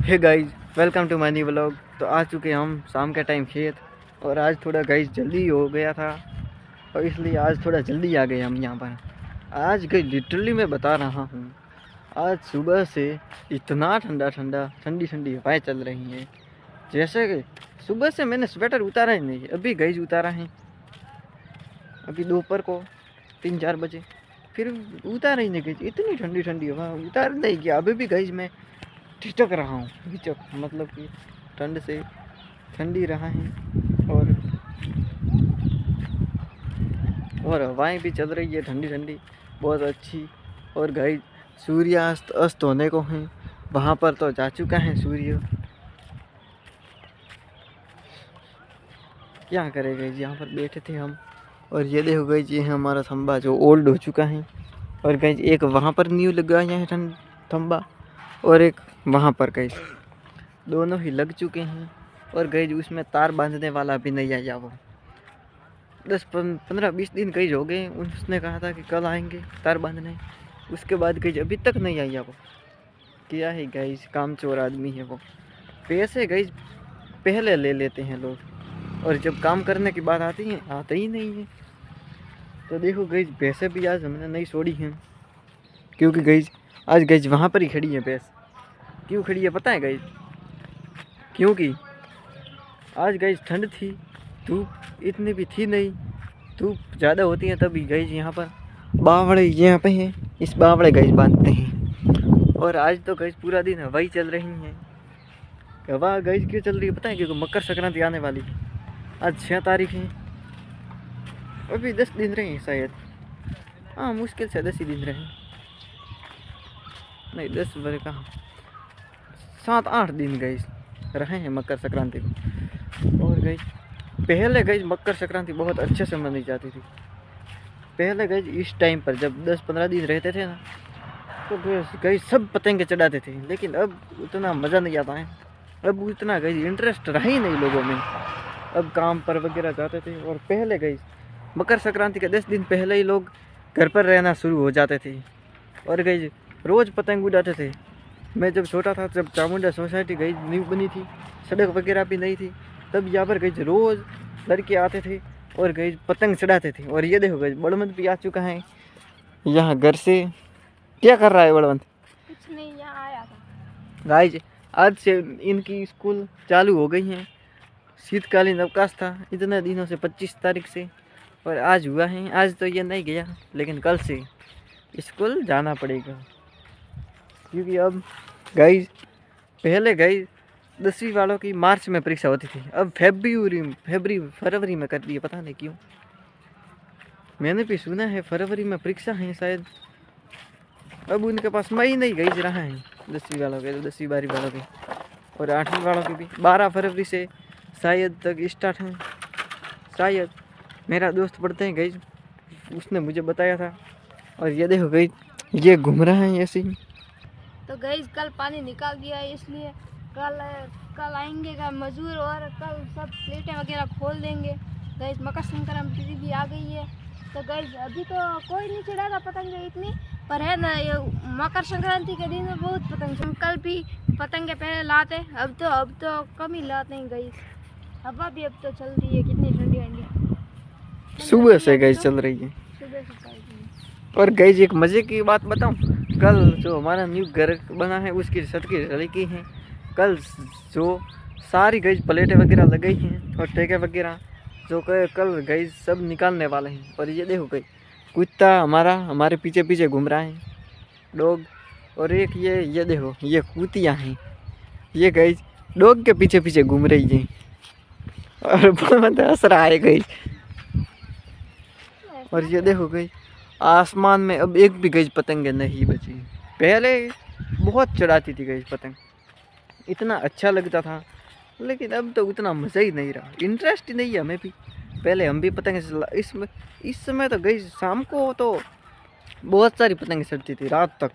Hey guys, welcome to my new vlog. तो आ चुके हम शाम के टाइम खेत, और आज थोड़ा गाइज जल्दी हो गया था और इसलिए आज थोड़ा जल्दी आ गए हम यहाँ पर। आज गाइज लिटरली मैं बता रहा हूँ, आज सुबह से इतना ठंडी ठंडी हवाएं चल रही हैं, जैसे कि सुबह से मैंने स्वेटर उतारा ही नहीं। अभी गाइज उतारा है, अभी दोपहर को 3-4 बजे, फिर उतारा ही नहीं गाइज। इतनी ठंडी हवा उतार नहीं किया। अभी भी गाइज मैं ठिठक रहा हूँ, हिचक मतलब कि ठंड से ठंडी रहा है, और हवाएं भी चल रही है ठंडी बहुत अच्छी। और गाइस सूर्यास्त अस्त होने को हैं, वहाँ पर तो जा चुका है सूर्य। क्या करें गाइस, यहाँ पर बैठे थे हम, और ये देखो गाइस ये है हमारा खंबा जो ओल्ड हो चुका है। और गाइस एक वहाँ पर न्यू लगाया है खंबा, और एक वहाँ पर गाइस, दोनों ही लग चुके हैं। और गाइस उसमें तार बांधने वाला भी नहीं आया। वो 10-15-20 दिन कहीं हो गए, उसने कहा था कि कल आएंगे तार बांधने, उसके बाद कहीं अभी तक नहीं आया। वो क्या है गाइस, काम चोर आदमी है वो। पैसे गाइस पहले ले लेते हैं लोग, और जब काम करने की बात आती है आते ही नहीं है। तो देखो गाइस भैंसे भी आज हमने नहीं छोड़ी हैं, क्योंकि गाइस आज गाइस वहाँ पर ही खड़ी है भैंस। क्यों खड़ी है पता है गाइस? क्योंकि आज गाइस ठंड थी, धूप इतनी भी थी नहीं। धूप ज़्यादा होती है तभी गाइस यहाँ पर बावड़े यहाँ पे हैं, इस बावड़े गाइस बांधते हैं। और आज तो गाइस पूरा दिन हवा ही चल रही है। हवा गाइस क्यों चल रही है पता है? क्योंकि मकर संक्रांति आने वाली है। आज 6 तारीख है, अभी 10 दिन रहे शायद। हाँ मुश्किल से 10 ही दिन रहे, नहीं 10 बजे कहाँ, 7-8 दिन गाइस रहे हैं मकर संक्रांति को। और गाइस पहले गाइस मकर संक्रांति बहुत अच्छे से मनाई जाती थी। पहले गाइस इस टाइम पर जब 10-15 दिन रहते थे ना, तो गाइस सब पतंगे चढ़ाते थे। लेकिन अब उतना मज़ा नहीं आता है, अब उतना गाइस इंटरेस्ट रहा ही नहीं लोगों में। अब काम पर वगैरह जाते थे। और पहले गाइस मकर संक्रांति के 10 दिन पहले ही लोग घर पर रहना शुरू हो जाते थे, और गाइस रोज़ पतंग उड़ाते थे। मैं जब छोटा था, जब चामुंडा सोसाइटी गई न्यू बनी थी, सड़क वगैरह भी नहीं थी, तब यहाँ पर गई रोज़ लड़के आते थे और गई पतंग चढ़ाते थे। और ये देखो गई बड़वंत भी आ चुका है यहाँ घर से। क्या कर रहा है बड़वंत? कुछ नहीं, यहाँ आया था। गाइज आज से इनकी स्कूल चालू हो गई हैं। शीतकालीन अवकाश था इतने दिनों से, 25 तारीख से, और आज हुआ है। आज तो ये नहीं गया, लेकिन कल से स्कूल जाना पड़ेगा। क्योंकि अब गाइज पहले गाइज 10वीं वालों की मार्च में परीक्षा होती थी, अब फरवरी में कर दिए, पता नहीं क्यों। मैंने भी सुना है फरवरी में परीक्षा है शायद। अब उनके पास मई नहीं गाइज रहा है 10वीं वालों के, 10वीं 12वीं वालों के, और 8वीं वालों के भी 12 फरवरी से शायद तक स्टार्ट है शायद। मेरा दोस्त पढ़ते हैं गाइज, उसने मुझे बताया था। और ये देखो गाइज ये घूम रहा है ऐसे ही। तो गाइस कल पानी निकाल दिया है, इसलिए कल आएंगे का मजदूर, और कल सब प्लेटें वगैरह खोल देंगे। गाइस मकर संक्रांति भी आ गई है, तो गाइस अभी तो कोई नहीं चढ़ाता पतंगे इतनी, पर है ना ये मकर संक्रांति के दिन में बहुत पतंग। हम कल भी पतंगे पहले लाते, अब तो कम ही लाते हैं गाइस। हवा भी अब तो चल रही है, कितनी ठंडी सुबह से गाइज चल रही है। सुबह से चल रही है। और गाइज एक मज़े की बात बताऊं, कल जो हमारा न्यू घर बना है उसकी छत की ढलाई है। कल जो सारी गाइज प्लेटें वगैरह लगाई हैं और ठेके वगैरह जो कल गाइज सब निकालने वाले हैं। और ये देखो गाइज कुत्ता हमारे पीछे पीछे घूम रहा है, डॉग। और एक ये देखो ये कुतियाँ हैं, ये गाइज डॉग के पीछे पीछे घूम रही है, और बहुत हंस रहा है गाइज। और ये देखो गाइज आसमान में अब एक भी गज पतंग नहीं बची। पहले बहुत चढ़ाती थी गज पतंग, इतना अच्छा लगता था, लेकिन अब तो उतना मज़ा ही नहीं रहा, इंटरेस्ट ही नहीं है हमें भी। पहले हम भी पतंग इस समय तो गई शाम को तो बहुत सारी पतंग चढ़ती थी, रात तक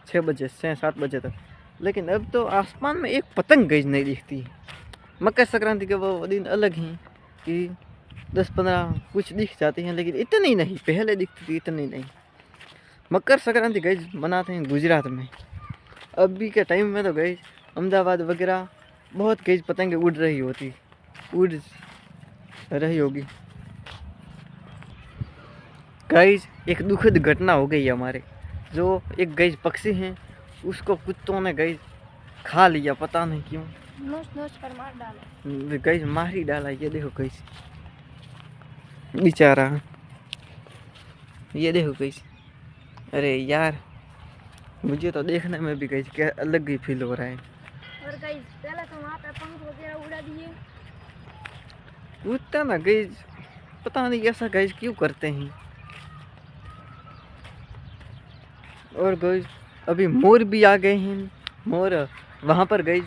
6 बजे से 7 बजे तक। लेकिन अब तो आसमान में एक पतंग गज नहीं दिखती। मकर संक्रांति के वो दिन अलग हैं कि 10-15 कुछ दिख जाती हैं, लेकिन इतनी नहीं, पहले दिखती थी इतनी नहीं। मकर संक्रांति गई मनाते हैं गुजरात में, अभी के टाइम में तो गई अहमदाबाद वगैरह बहुत गई पतंगे उड़ रही होगी। गाइस एक दुखद घटना हो गई है हमारे। जो एक गई पक्षी हैं उसको कुत्तों ने गई खा लिया, पता नहीं क्यों। नोच नोच कर मार डाला। गई मार ही डाला। ये देखो गई बेचारा, ये देखो गई। अरे यार मुझे तो देखने में भी गई क्या अलग ही फील हो रहा है। और गाइस पहले तो वहाँ पे पंख वगैरह उड़ा दिए। उड़ता ना गई, पता नहीं ऐसा गई क्यों करते हैं। और गई अभी मोर भी आ गए हैं। मोर वहाँ पर गई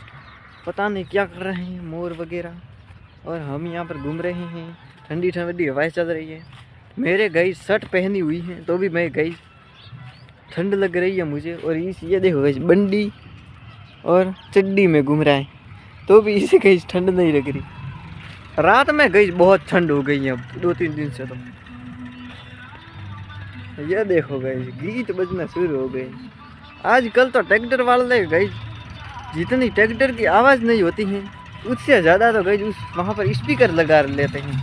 पता नहीं क्या कर रहे हैं मोर वगैरह। और हम यहाँ पर घूम रहे हैं, ठंडी ठंडी हवाएं चल रही है। मेरे गई शर्ट पहनी हुई है तो भी मैं गई ठंड लग रही है मुझे। और ये देखो गई बंडी और चड्डी में घूम रहा है तो भी इसे कहीं ठंड नहीं लग रही। रात में गई बहुत ठंड हो गई है अब 2-3 दिन से। तो ये देखो गई गीत बजना शुरू हो गए। आजकल तो ट्रैक्टर वाले गई जितनी ट्रैक्टर की आवाज़ नहीं होती है उससे ज़्यादा तो गई उस वहाँ पर स्पीकर लगा लेते हैं।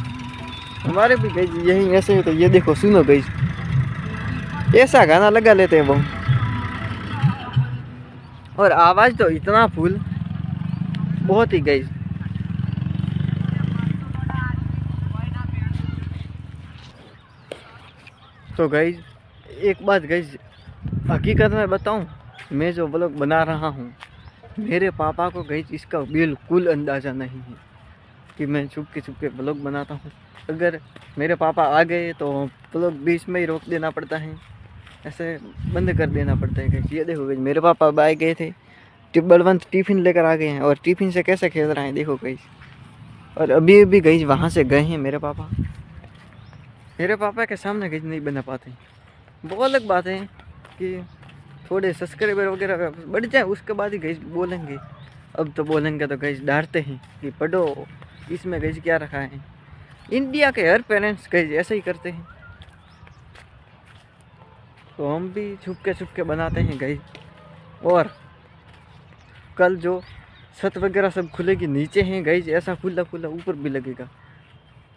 हमारे भी गई यही ऐसे ही। तो ये देखो सुनो गई ऐसा गाना लगा लेते हैं वो। और आवाज़ तो इतना फुल बहुत ही गई। तो गई एक बात गई हकीकत में बताऊं, मैं जो व्लॉग बना रहा हूँ मेरे पापा को गई इसका बिल्कुल अंदाज़ा नहीं है कि मैं छुप के व्लॉग बनाता हूँ। अगर मेरे पापा आ गए तो व्लॉग बीच में ही रोक देना पड़ता है, ऐसे बंद कर देना पड़ता है। गई ये देखो गई मेरे पापा बाहर गए थे, बलवंत टिफ़िन लेकर आ गए हैं और टिफ़िन से कैसे खेल रहे हैं देखो गई। और अभी भी गई वहाँ से गए हैं मेरे पापा। मेरे पापा के सामने गई नहीं बना पाते। वो अलग बात है कि थोड़े सब्सक्राइबर वगैरह बढ़ जाए उसके बाद ही गई बोलेंगे। अब तो बोलेंगे तो गई डांटते हैं कि पढ़ो इसमें गई क्या रखा है। इंडिया के हर पेरेंट्स गई ऐसे ही करते हैं। तो हम भी छुप के बनाते हैं गई। और कल जो छत वगैरह सब खुलेगी नीचे हैं गई ऐसा खुला ऊपर भी लगेगा।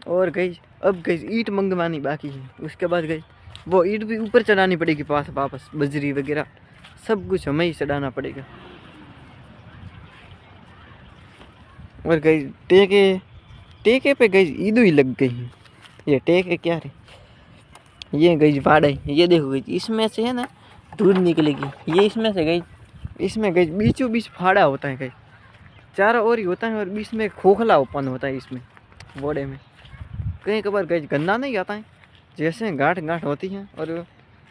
और गई अब गई ईंट मंगवानी बाकी है, उसके बाद गई वो ईंट भी ऊपर चढ़ानी पड़ेगी पास वापस। बजरी वगैरह सब कुछ हमें ही चढ़ाना पड़ेगा। और गई टेके पे गई ईदू ही लग गई है। ये टेके क्या रे, ये गई वाड़े। ये देखो गई इसमें से है ना दूध निकलेगी। ये इसमें से गई, इसमें गई बीचों बीच फाड़ा होता है गई, चारों ओर ही होता है और बीच में खोखला ओपन होता है इसमें बोड़े में। कहीं कबार गई गन्ना नहीं आता है, जैसे गांठ होती है और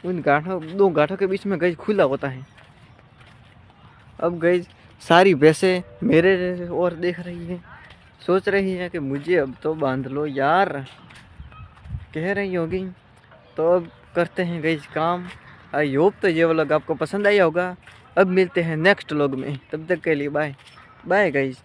उन दो गांठों के बीच में गई खुला होता है। अब गई सारी भैंसें मेरे और देख रही है, सोच रही है कि मुझे अब तो बांध लो यार, कह रही होगी। तो अब करते हैं गई काम। आई होप तो ये व्लॉग आपको पसंद आया होगा। अब मिलते हैं नेक्स्ट व्लॉग में, तब तक के लिए बाय बाय गाइस।